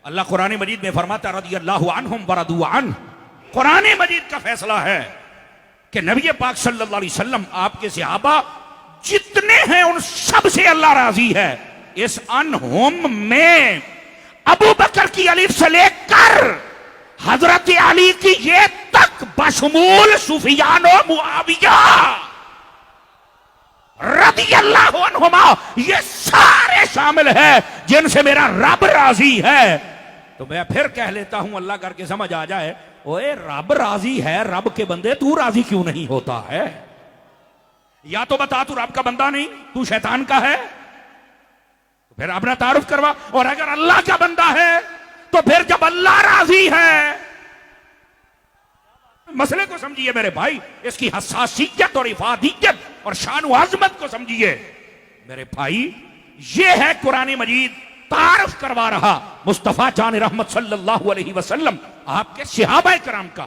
अल्लाह कुरान मजीद में फरमाता रदियल्लाहु अन्हुम व रदू अन्हु। कुरान मजीद का फैसला है कि नबी पाक सल्लल्लाहु अलैहि वसल्लम आपके सहाबा जितने हैं उन सब से अल्लाह राजी है। इस अनहुम में अबू बकर की अलीफ से लेकर हजरत अली की ये तक बशमूल सुफियान और मुआविया रदियल्लाहु अन्हुमा ये सारे शामिल है जिनसे मेरा रब राजी है। तो मैं फिर कह लेता हूं अल्लाह करके समझ आ जाए, ओए रब राजी है, रब के बंदे तू राजी क्यों नहीं होता है? या तो बता तू रब का बंदा नहीं, तू शैतान का है, तो फिर अपना तारुफ करवा। और अगर अल्लाह का बंदा है तो फिर जब अल्लाह राजी है, मसले को समझिए मेरे भाई, इसकी हसासियत और इफादियत और शान आजमत को समझिए मेरे भाई। ये है कुरान मजीद तारुफ करवा रहा मुस्तफा जान रहमत सल्लल्लाहु अलैहि वसल्लम आपके सहाबाए किराम का।